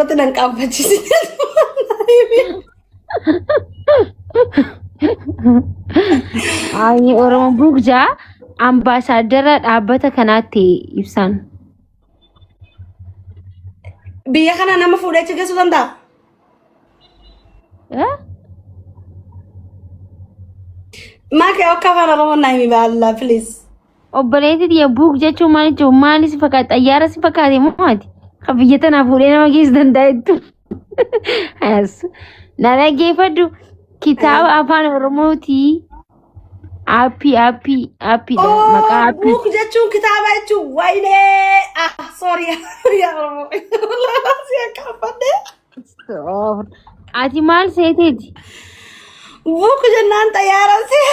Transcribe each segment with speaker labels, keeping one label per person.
Speaker 1: duratti nan qaanfachiisite.
Speaker 2: Ay Oromoo Buukjaa ambaasaadara dhaabbata kanaatti ibsan.
Speaker 1: Biyya kana nama fuudhee achi geessuu danda'a? Maakee akka afaan Oromoo naa himi baallaa please.
Speaker 2: Obboleetti diya buuk jechuun maal jechuun maali si fakkaata xayyaara si fakkaate maati? Kan biyya tanaa fuudhee nama geessu danda'a jettu. Na dhaggeeffadhu kitaaba afaan Oromooti. Aappii dha maqaa aappii.
Speaker 1: Buuk jechuun kitaaba jechuun waynee. Sorry yaa Oromoo. Si akkaafadhe.
Speaker 2: Ati maal seeteeti?
Speaker 1: Buuk jennaan xayyaara si.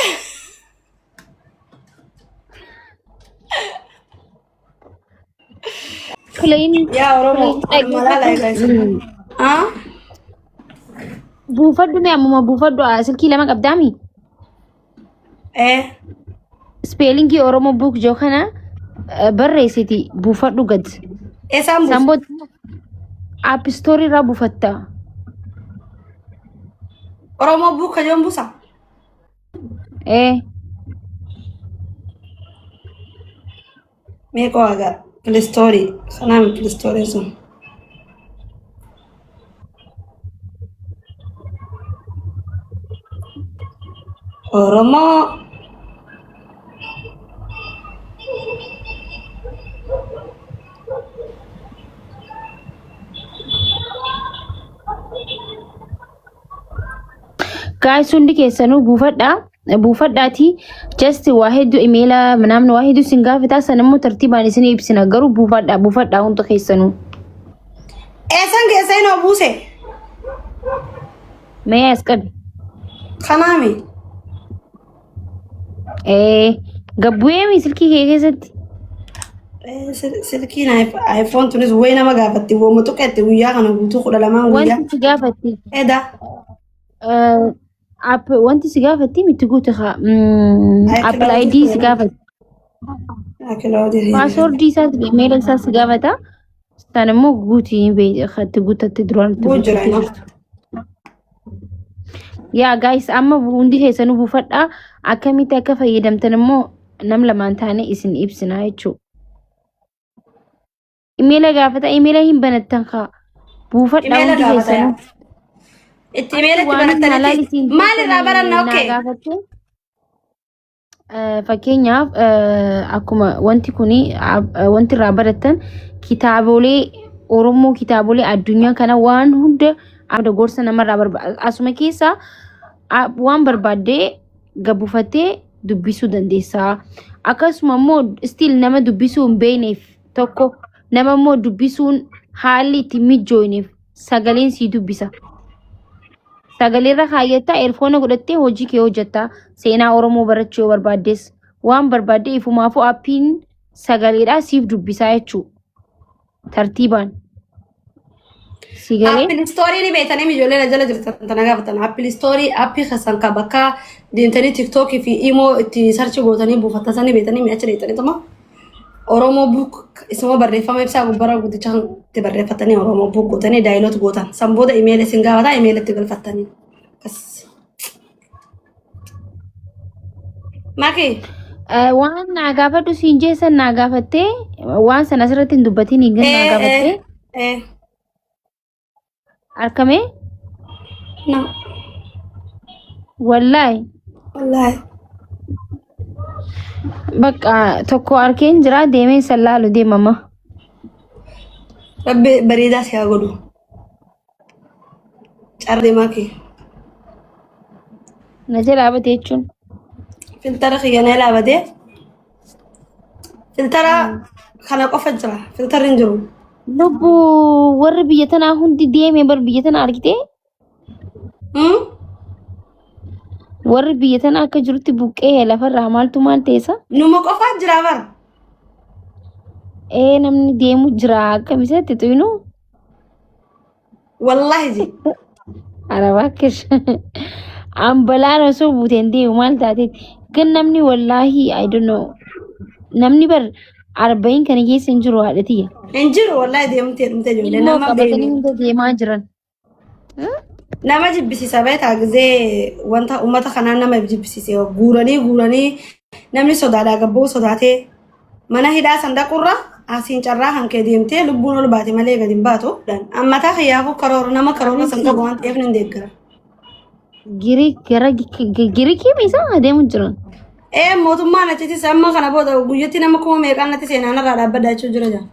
Speaker 1: Yaa Oromoo malaa laayika.
Speaker 2: Buufadhu mee ammuma buufadhu silkii lama qabdaami? Spellingii Oromoo buuk joo kana barreessiti buufadhu gad.
Speaker 1: Eessaan buusa?
Speaker 2: Samboot app store irraa buufatta.
Speaker 1: Oromoo buuk kajoon buusa? Meeqoo agar Play Store sanaan Play Store sun. Oromoo
Speaker 2: Guys hundi keessanuu buufadhaati just waa hedduu emaila namni waa hedduu sin gaafata sanammoo tartiibaan isin ibsina garuu buufadhaa hunda keessanuu.
Speaker 1: Eessan geessee noo buuse?
Speaker 2: Mee as qabi?
Speaker 1: Kanaami?
Speaker 2: Gabbu'eemi silkii kee keessatti?
Speaker 1: Silkiin iPhone tunis wayi nama gaafatti wooma tuqetti guyyaa kana guutuu 12 guyyaa.
Speaker 2: Wanti si gaafatti?
Speaker 1: Eda.
Speaker 2: Wanti si gaafatti miti guutu Apple ID si gaafatti. Password isaa email isaa si gaafata. Sanammoo guutii beekatti guutatti duraan itti. Yaa guys amma hundi keessanuu buufadhaa akkamitti akka fayyadamtan immoo nam lamaan taane isin ibsina jechuudha. Emaila gaafata emaila hin banattan kaa buufadhaa hundi keessanuu.
Speaker 1: Itti emaila itti banattan maalirraa baranna okkee?
Speaker 2: Fakkeenyaaf akkuma wanti kuni wanti irraa barattan kitaabolee Oromoo kitaabolee addunyaa kana waan hunda abda gorsa namarraa barbaada. Asuma keessa waan barbaadee gabbufatee dubbisuu dandeessa. Akkasuma immoo still nama dubbisuu hin beekneef tokko nama immoo dubbisuun haalli itti mijjooneef sagaleen sii dubbisa. Sagaleerra kaayyatta earfoona godhattee hojii kee hojjetta. Seenaa Oromoo barachuu yoo barbaaddes waan barbaadee ifumaafuu appiin sagaleedhaa siif dubbisaa jechuudha. Tartiibaan.
Speaker 1: Apple Store ni beekanii ijoollee jala jirtan tana gaafatan. Apple Store appii kasan ka bakka deemtanii TikTok fi Imo itti sarchi gootanii buufatanii beekanii mi'acha deemtanii tuma. Oromoo book isuma barreeffama ibsaa gubbara guddicha itti barreeffatanii Oromoo book gootanii daayilot gootan. San booda email isin gaafata email itti galfattanii. Maki.
Speaker 2: Waan naa gaafadhu siin jeessan naa gaafattee waan sana asirratti hin dubbatiin hin naa gaafattee. Arkamee?
Speaker 1: No.
Speaker 2: Wallahi. Bakka tokko arkeen jira deemee sallaalu deemama.
Speaker 1: Rabbi bareedaa si haa godhu. Carree maakii.
Speaker 2: Na jala abate jechuun.
Speaker 1: Filtara xiyyanee laabatee. Filtara kana qofa jira. Filtarri hin jiru.
Speaker 2: Lubbu warri biyya tanaa hundi deemee bar biyya tanaa argitee? Warri biyya tanaa akka jirutti buqqee lafarraa maaltu maal teessa?
Speaker 1: Numa qofaa jira bar.
Speaker 2: Namni deemu jira akkamitti tuynu?
Speaker 1: Wallahi ji.
Speaker 2: Arabaakesh. Ambalaan osoo buuteen deemu maal taateeti? Gan namni wallahi I don't know. Namni bar 40 kan keessa hin jiru haadhatiya.
Speaker 1: Injiru wallahi deemtee dhumte ijoollee
Speaker 2: Ilmoo
Speaker 1: nama
Speaker 2: qabatanii
Speaker 1: beeku.
Speaker 2: hunda deemaa jiran.
Speaker 1: Nama jibbisiisa beektaa gizee wanta uummata kanaan nama jibbisiise guuranii namni sodaadhaa gabboo sodaatee mana hidhaa sandaqurra asiin carraa hankee deemtee lubbuun ol baate malee gadi hin baatu. Ammataa kiyyaafuu karoora nama karoora san qabu waan ta'eef nan deeggara.
Speaker 2: Girikii miisa adeemu jiran.
Speaker 1: Mootummaan achitti amma kana booda guyyatti nama kuma meeqaan natti seenaan irraa dhaabbaddaa jechuu jira jaa.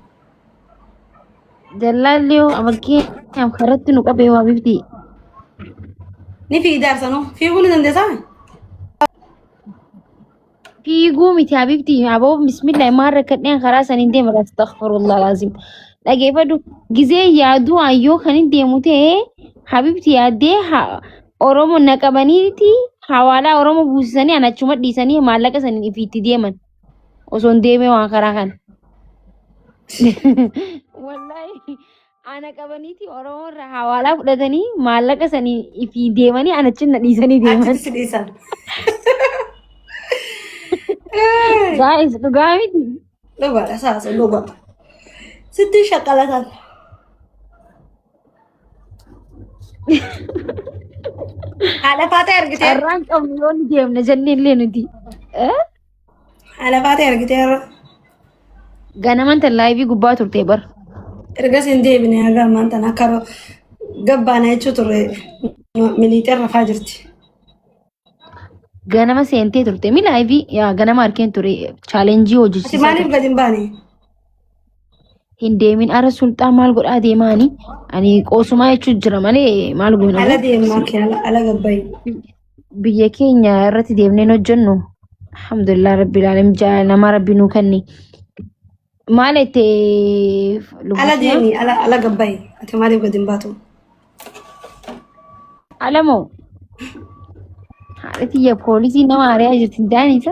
Speaker 2: Jallaallee abaggee karatti nu qabee waa bifti.
Speaker 1: Ni fiidaarsanuu fiiguu ni dandeessaa?
Speaker 2: Fiiguu miti habibti aboo bismillah maal rakkadheen karaa saniin deema astaghfirullah lazim. Dhageeffadhu gizee yaaduu ayyoo kan hin deemu ta'ee habibti yaaddee Oromoo naqabaniiti hawaalaa Oromoo buusisanii anachuma dhiisanii maallaqa saniin ifiitti deeman osoo hin deemee waan karaa kana. Wallahi ana qabaniiti Oromoo irraa hawaalaa fudhatanii maallaqa sanii ifii deemanii anachina dhiisanii deeman.
Speaker 1: Achitti dhiisan.
Speaker 2: Guys, dhugaa miti.
Speaker 1: Dhugaadha saasa dhugaadha. Sitti shaqqalataan. Haala faatee argitee.
Speaker 2: Har'aan qabnu yoo ni deemna jennee illee nuti.
Speaker 1: Haala faatee argiteerra.
Speaker 2: Ganaman laayivii gubbaa turte bar.
Speaker 1: Ergas hin deebine haga ammaan tana akka gabbaana jechuu turre miliixeerra rafaa jirti.
Speaker 2: Ganama seentee turte mi laayivii yaa ganama arkeen ture chaalenjii
Speaker 1: Ati
Speaker 2: hojjechiisaa
Speaker 1: maaliif gadi hin baane?
Speaker 2: hin deemin ara sulxaa maal godhaa deemaani ani qoosumaa jechuun jira malee maal goona
Speaker 1: Ala deemaa kee ala gabbayi.
Speaker 2: biyya keenya irratti deemnee hojjennu alhamdulillah rabbil alamin nama rabbi nuu kenni maal itti
Speaker 1: Ala deemi ala gabbayi. Ati maaliif gadi hin baatu?
Speaker 2: alamoo haadhati ya poolisii nama ari'aa jirti daaniisa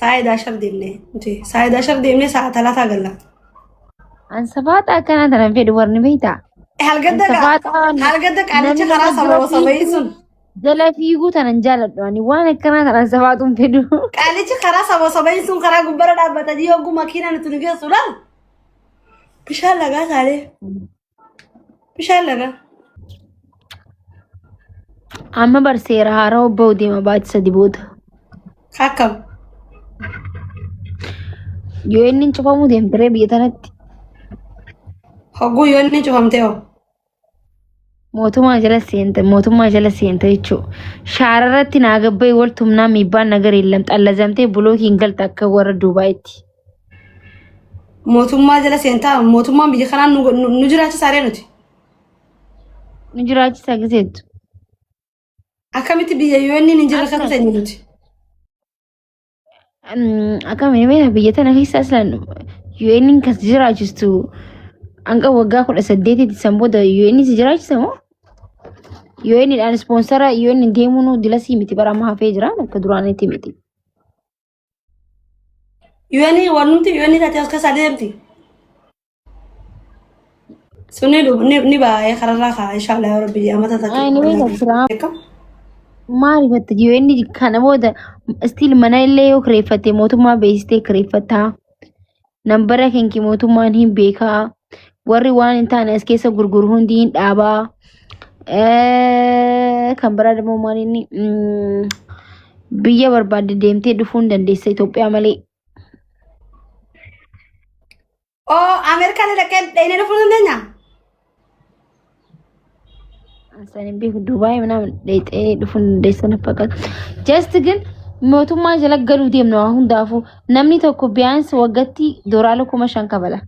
Speaker 1: Saayidaa shar deemnee nuti saayidaa shar deemnee sa'a talaataa galla.
Speaker 2: ansafaata akkanaa tanan fedhu warni beektaa
Speaker 1: Halgadda qaalicha karaa sababii sun.
Speaker 2: jala fiiguu tanan jaaladhu ani waan akkanaa tanan safaatuun fedhu
Speaker 1: Qaalichi karaa sababii sun karaa gubbara dhaabbatanii hogguu makiinaan itti nu geessudha. Bishaan lagaa taalee. Bishaan lagaa.
Speaker 2: amma barseera haaraa obba'u deema baati sadi booda
Speaker 1: Akkam.
Speaker 2: yoo inni cufamuu deemtiree biyya tanatti
Speaker 1: Hogguu yoo inni cufamtee hoo.
Speaker 2: mootummaa jala seenta jechuu shaararratti naa gabba'i wal tumnaa miibbaan nagar illam xallazamtee bulookiin galta akka warra duubaayitti
Speaker 1: Mootummaa jala seentaa mootummaan biyya kanaan nu jiraachisaaree nuti.
Speaker 2: nu jiraachisaa giseettu
Speaker 1: Akkamitti biyya yoo inni hin jirre kan ta'e nuti.
Speaker 2: akkamiin beektaa biyya tana keessa aslan yoo inni kas jiraachistu hanga waggaa 18 san booda yoo inni si jiraachisa moo yoo inni dhaan ispoonsara yoo inni deemuun dilasii miti bara amma hafee jira akka duraanitti miti.
Speaker 1: Yoo inni wanti yoo inni taatee as keessa deemti. Sunni ni baay'ee kararraa kaa inshaallah yoo rabbi amata taate.
Speaker 2: Ni beektaa maali fatta yoo inni kana booda stiil mana illee yoo kireeffatte mootummaa beeksistee kireeffattaa nambara keenki mootummaan hin beekaa warri waan hin taane as keessa gurguru hundi hin dhaabaa kan biraa dammoo maal inni biyya barbaadde deemtee dhufuu hin dandeessa Itoophiyaa malee.
Speaker 1: Ameerikaan dhaqee dhufuu dandeenya?
Speaker 2: Sanin beeku Dubaay mana dheexee dhufuu hin dandeessan fakkaata. Just ግን mootummaa jala galuu deemna waa hundaafuu namni tokko biyyaansi waggaatti $5,000 kabala.